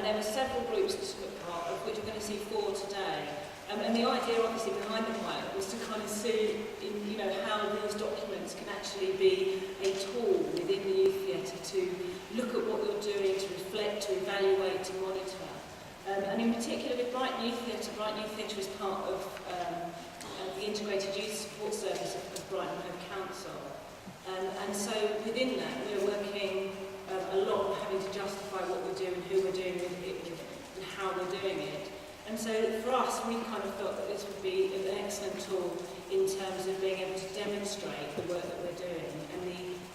there were several groups that took part, of which we're going to see 4 today. And the idea, obviously, behind the pilot was to kind of see, how these documents can actually be a tool within the youth theatre to look at what you're doing, to reflect, to evaluate, to monitor. And in particular with Brighton Youth Theatre is part of the Integrated Youth Support Service of Brighton Hove Council. And so within that, we're working a lot on having to justify what we're doing, who we're doing it with, and how we're doing it. And so for us, we kind of thought that this would be an excellent tool in terms of being able to demonstrate the work that we're doing and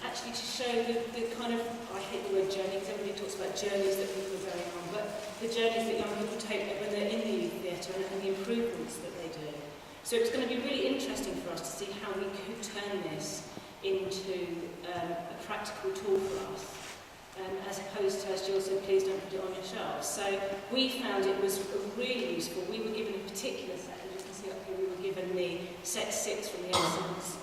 actually to show the kind of, I hate the word journey because everybody talks about journeys that people are going on, but the journeys that young people take when they're in the youth theatre and the improvements that they do. So it's going to be really interesting for us to see how we could turn this into a practical tool for us. As opposed to, as Jill said, please don't put it on your shelves. So we found it was really useful. We were given a particular set, as you can see up here, we were given the set 6 from the Essence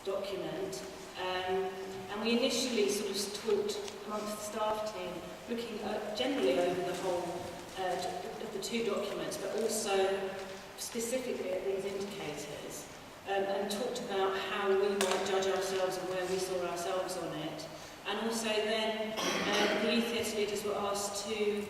document. And we initially sort of talked amongst the staff team, looking generally over the whole of the 2 documents, but also specifically at these indicators, and talked about how we might judge ourselves and where we saw ourselves on it. And also then the youth theatre leaders were asked to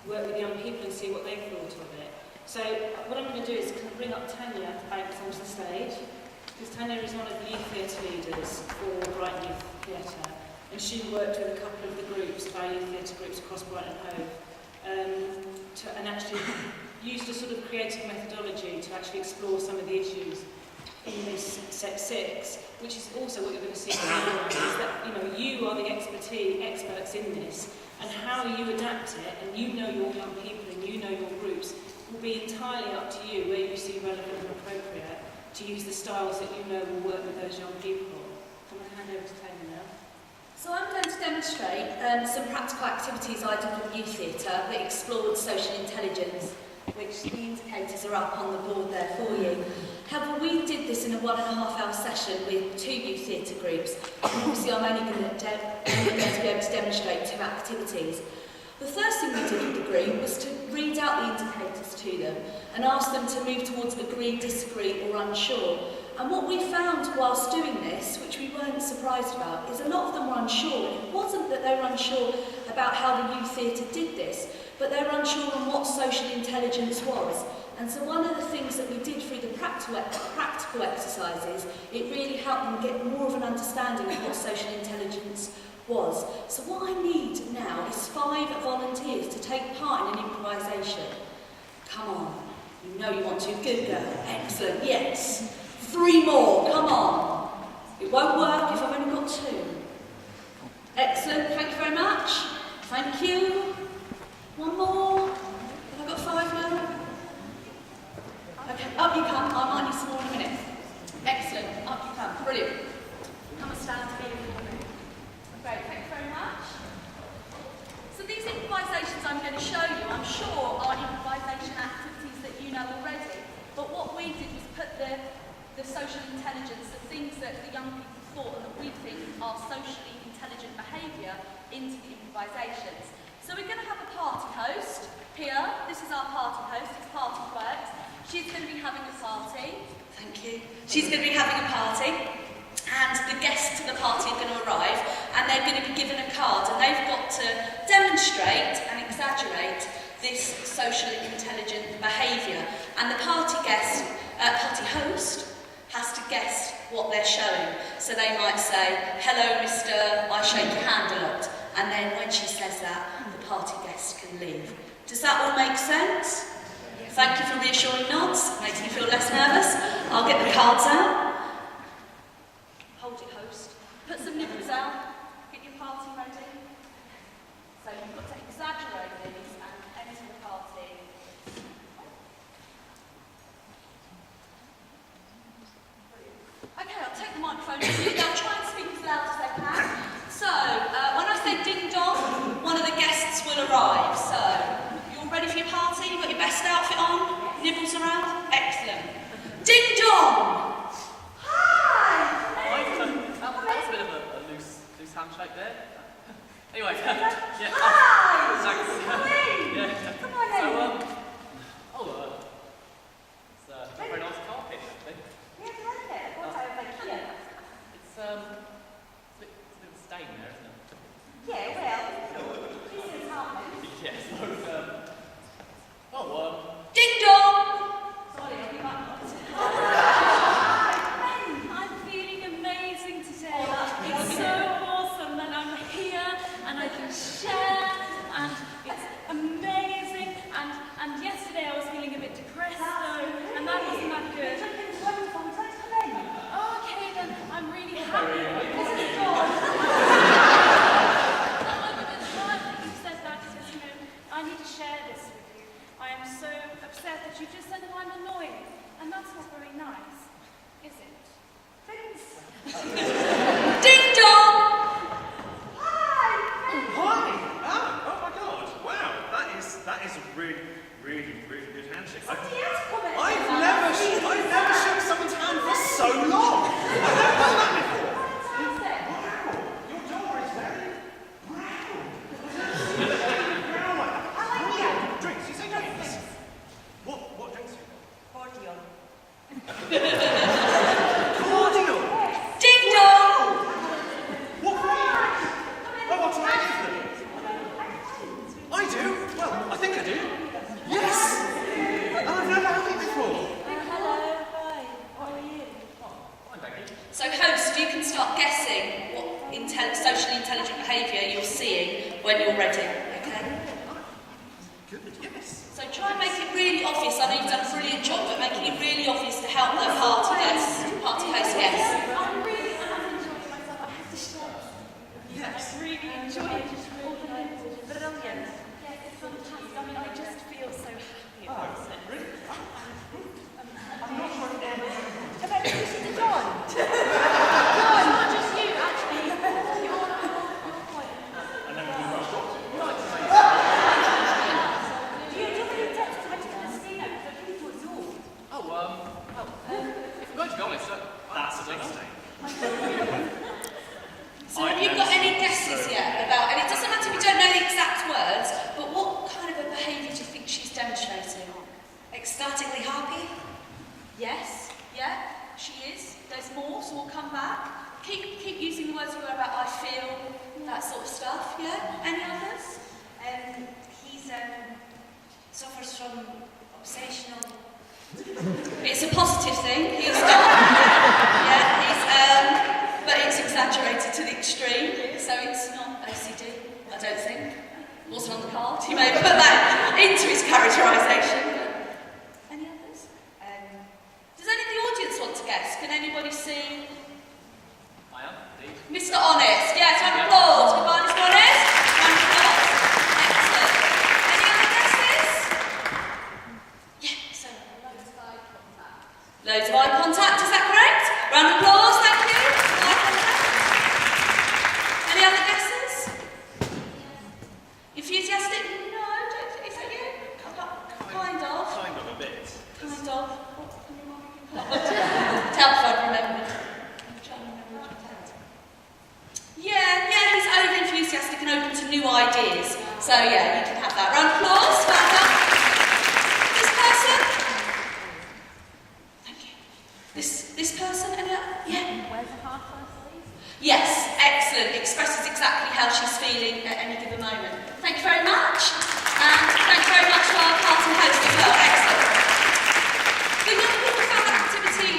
work with young people and see what they thought of it. So what I'm going to do is kind of bring up Tania Banks onto the stage, because Tania is one of the youth theatre leaders for Brighton Youth Theatre, and she worked with a couple of the groups, of our youth theatre groups across Brighton Hove, and actually used a sort of creative methodology to actually explore some of the issues in this set 6, which is also what you're going to see now, is that you are the experts in this, and how you adapt it, and you know your young people and you know your groups, will be entirely up to you where you see relevant and appropriate to use the styles that you know will work with those young people. I'm going to hand over to Tania now. So I'm going to demonstrate some practical activities I did with youth theatre that explored social intelligence, which the indicators are up on the board there for you. However, we did this in a 1.5-hour session with 2 youth theatre groups. Obviously, I'm only going to be able to demonstrate 2 activities. The first thing we did with the group was to read out the indicators to them and ask them to move towards agree, disagree or unsure. And what we found whilst doing this, which we weren't surprised about, is a lot of them were unsure. It wasn't that they were unsure about how the youth theatre did this, but they were unsure on what social intelligence was. And so one of the things that we did through the practical exercises, it really helped them get more of an understanding of what social intelligence was. So what I need now is 5 volunteers to take part in an improvisation. Come on, you know you want to. Good girl. Excellent, yes. 3 more, come on. It won't work if I've only got 2. Excellent, thank you very much. Thank you. 1 more. Have I got 5 now? Okay, up you come. I might need some more in a minute. Excellent, up you come. Brilliant. Come and stand here. Great, thank you very much. So these improvisations I'm going to show you, I'm sure are improvisation activities that you know already, but what we did was put the social intelligence, the things that the young people thought and that we think are socially intelligent behaviour into the improvisations. So we're going to have a party host here. This is our party host, it's Party Quirks. She's going to be having a party. Thank you. She's going to be having a party, and the guests to the party are going to arrive, and they're going to be given a card, and they've got to demonstrate and exaggerate this socially intelligent behaviour. And the party host has to guess what they're showing. So they might say, "Hello, Mr. I shake your hand a lot," and then when she says that, the party guest can leave. Does that all make sense? Thank you for reassuring nods. Makes me feel less nervous. I'll get the cards out. Hold it, host. Put some nibbles out. Get your party ready. So you've got to exaggerate these and enter the party. Okay, I'll take the microphone with you. Now try and speak as loud as they can. So, when I say ding dong, one of the guests will arrive. So, you all ready for your party? You've got your best outfit on? Nibbles around? Excellent. Ding dong! Hi! That was a bit of a loose Yes, look, Ding dong! Sorry, I'll be back. I'm feeling amazing today. It's so awesome that I'm here and I can share, and it's amazing. And yesterday I was feeling a bit depressed though, and that wasn't that good. Okay then, I'm really happy. This is John. It's hard that you said that because, you know, I need to share this with you. I am so upset that you just said that I'm annoying, and that's not very nice, is it? Thanks. Ding dong! Hi! Oh my God! Wow, that is a really, really, really good handshake. I've never shook someone's hand for so long. I've never done that before. Wow, your door is very brown. Brown like that. Drinks? You say drinks? What drinks? Cordial. Ding dong! What flavors? Oh, what do I give them? I do? Well, I think I do. Yes! And I've never had it before. Hello, hi, how are you? Fine, thank you. So host, you can start guessing what socially intelligent behaviour you're seeing when you're ready, okay? Good, yes. So try and make it really obvious. I know you've done a brilliant job, but making it really obvious to help the party host guess. I'm really enjoying myself, I have to share. Yes. I really enjoy it. All the names are just brilliant. Yes, it's fantastic. I mean, I just feel so happy about it. Really? I'm not sure if Have I introduced you to John? John, not just you, actually. You're quite... I never do much doctor. Do you have any tips to make it a casino? Because I really thought yours. If I'm going to be honest, that's a big mistake. So have you got any guesses yet about, and it doesn't matter if you don't know the exact words, but what kind of a behaviour do you think she's demonstrating? Ecstatically happy? Yes, yeah, she is. There's more, so we'll come back. Keep using the words you were about I feel, that sort of stuff, yeah? Any others? He suffers from obsessional. It's a positive thing. He's got, but it's exaggerated to the extreme, so it's not OCD, I don't think. Wasn't on the card. He may put that into his characterisation. Any others? Does any of the audience want to guess? Can anybody see? I am, indeed. Mr. Honest. Yes, round of applause. Goodbye, Mr. Honest. Round of applause. Excellent. Any other guesses? Yeah, so loads of eye contact. Loads of eye contact, is that correct? Round of applause, thank you. Eye contact. Any other guesses? Enthusiastic? No, don't think, is that you? Kind of. Kind of a bit. Kind of. Tell if I've remembered. I'm trying to remember what you said. Yeah, he's over enthusiastic and open to new ideas. So yeah, you can have that. Round of applause. Well done. This person? Thank you. This person? Any other? Yeah. Where's the half first, please? Yes, excellent. Expresses exactly how she's feeling at any given moment. Thank you very much. And thank you very much to our party host as well. Excellent. The young people found that activity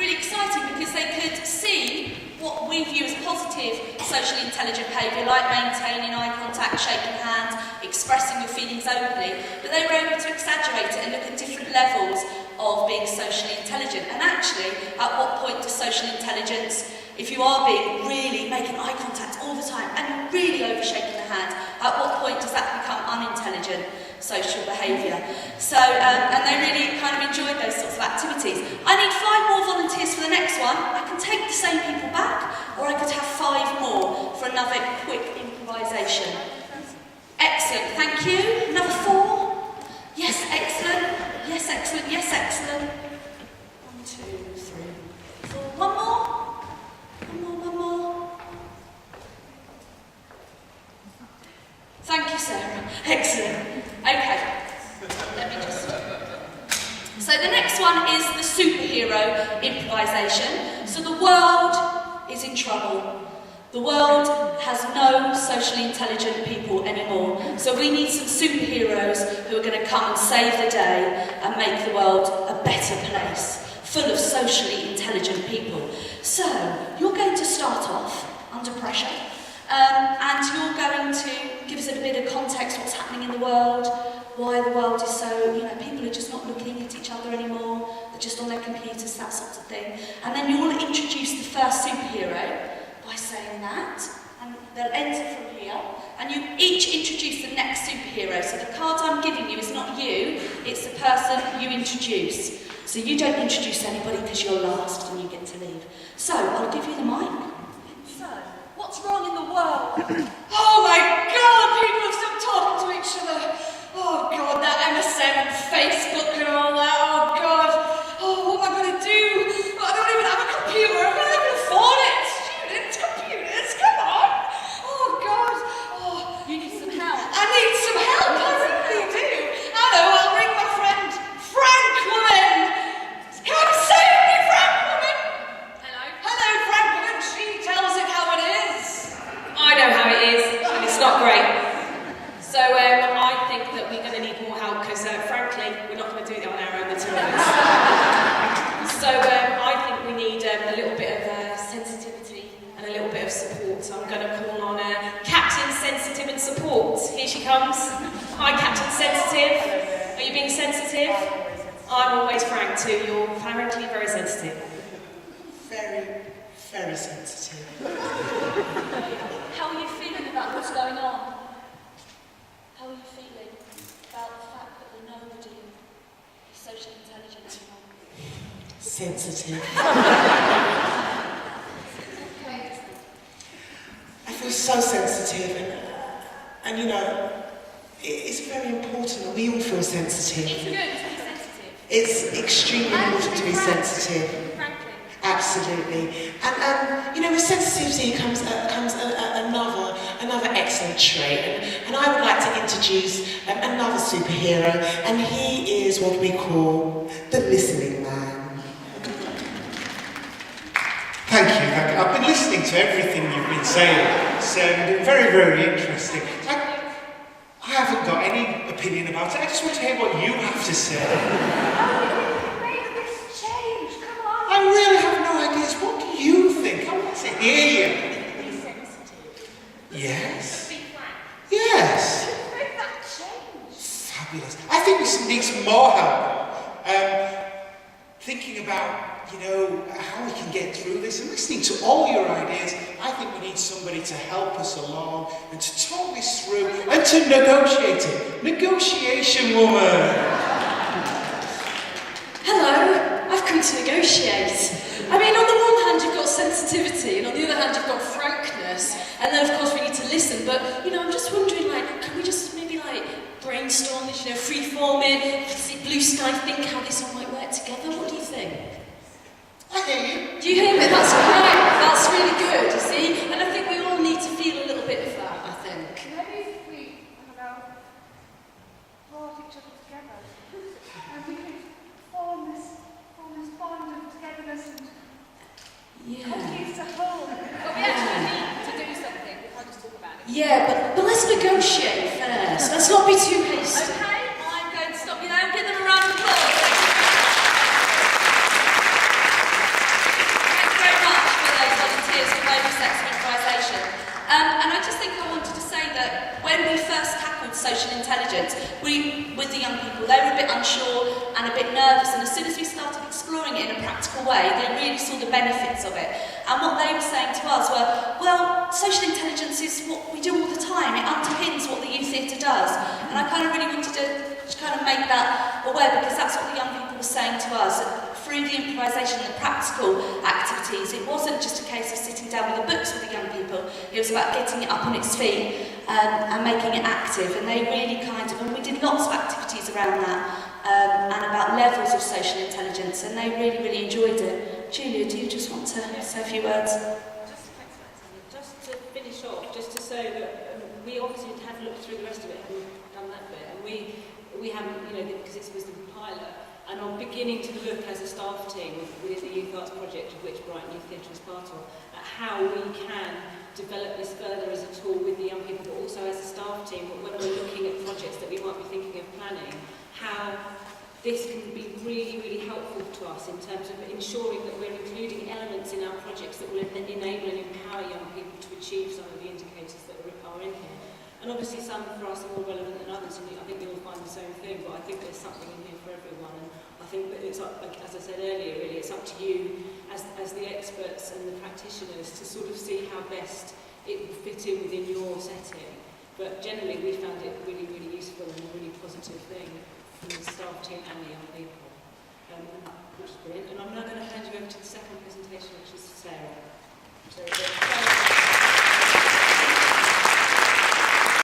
really exciting because they could see what we view as positive socially intelligent behaviour, like maintaining eye contact, shaking hands, expressing your feelings openly, but they were able to exaggerate it and look at different levels of being socially intelligent. And actually, at what point does social intelligence, if you are being really making eye contact all the time and you're really overshaking the hand, at what point does that become unintelligent social behaviour? So, and they really kind of enjoyed those sorts of activities. I need 5 more volunteers for the next one. I can take the same people back, or I could have 5 more for another quick improvisation. Excellent, thank you. Another 4. Yes, excellent. Yes, excellent. Yes, excellent. 1, 2, 3, 4. One more. One more. Thank you, Sarah. Excellent. Okay. Let me just... So the next one is the superhero improvisation. So the world is in trouble. The world has no socially intelligent people anymore, so we need some superheroes who are going to come and save the day and make the world a better place, full of socially intelligent people. So, you're going to start off under pressure, and you're going to give us a bit of context, what's happening in the world, why the world is so, people are just not looking at each other anymore, they're just on their computers, that sort of thing. And then you'll introduce the first superhero by saying that, and they'll enter from here, and you each introduce the next superhero. So the card I'm giving you is not you, it's the person you introduce. So you don't introduce anybody because you're last and you get to leave. So, I'll give you the mic. So, what's wrong in the world? Oh my God, people have stopped talking to each other. Oh God, that MSN and Facebook and all that, oh God. Oh, what am I going to do? I don't even have a computer, I can't even afford it. Students, computers, come on. Oh God. Oh, You need some help. I need some help, I really do. Hello, I'll ring my friend, Frank Woman. Come save me, Frank Woman. Hello, Frank Woman. She tells it how it is. I know how it is, and it's not great. So I think that we're going to need more help because, frankly, we're not going to do it on our own, the two of us. So I think we need a little bit of sensitivity and a little bit of support. So I'm going to call on Captain Sensitive and Support. Here she comes. Hi, Captain Sensitive. Are you being sensitive? I'm always frank too. You're frankly very sensitive. Very, very sensitive. How are you feeling about what's going on? How are you feeling about the fact that nobody is socially intelligent anymore? Sensitive. I feel so sensitive, and it's very important that we all feel sensitive. It's good to be sensitive. It's extremely important to be sensitive. Frankly. Absolutely. And with sensitivity comes another excellent trait. And I would like to introduce another superhero, and he is what we call the listening man. Thank you. I've been listening to everything you've been saying. It's been very, very interesting. I haven't got any opinion about it. I just want to hear what you have to say. Make this change, come on. I really have no ideas. What do you think? I want to hear you. Be sensitive. Yes. Be frank. Yes. Make that change. Fabulous. I think we need some more help. Thinking about, how we can get through this and listening to all your ideas. I think we need somebody to help us along and to talk this through and to negotiate it. Negotiation woman. Hello, I've come to negotiate. I mean, on the one hand you've got sensitivity, and on the other hand you've got frankness, and then of course we need to listen, but, I'm just wondering, can we just maybe, brainstorm this, free-form it, see blue sky, think how this all might work together? What do you think? I hear you. Do you hear me? That's great. That's really good, you see? And I think we all need to feel a little bit of that, I think. Maybe if we, brought each other together, and we could form this bond of togetherness and continue to hold. But we actually need to do something. We can't just talk about it. Yeah, but let's negotiate first. Let's not be too hasty. Okay, I'm going to stop you now and give them a round of applause. Thanks very much for those volunteers for bonus sex and improvisation. And I just think I wanted to say that when we first tackled social intelligence, with the young people, they were a bit unsure and a bit nervous, and as soon as we started exploring it in a practical way, they really saw the benefits of it. And what they were saying to us were, well, social intelligence is what we do all the time. It underpins what the youth theatre does. And I kind of really wanted to make that aware, because that's what the young people were saying to us. Through the improvisation and the practical activities, it wasn't just a case of sitting down with the books with the young people, it was about getting it up on its feet and making it active. And they really and we did lots of activities around that and about levels of social intelligence, and they really, really enjoyed it. Julia, do you just want to say a few words? Just to finish off, just to say that we obviously have looked through the rest of it, haven't done that bit, and we haven't, because this was the pilot, and I'm beginning to look as a staff team within the Youth Arts Project, of which Brighton Youth Theatre is part of, at how we can develop this further as a tool with the young people, but also as a staff team, when we're looking at projects that we might be thinking of planning, how this can be really, really helpful to us in terms of ensuring that we're including elements in our projects that will enable and empower young people to achieve some of the indicators that are in here. And obviously some for us are more relevant than others, and I think you'll find the same thing, but I think there's something in here for everyone. And I think that it's up, like, as I said earlier, really, it's up to you as the experts and the practitioners to sort of see how best it will fit in within your setting. But generally, we found it really, really useful and a really positive thing from the staff team and the young people. Which is brilliant. And I'm now going to hand you over to the second presentation, which is Sarah. So,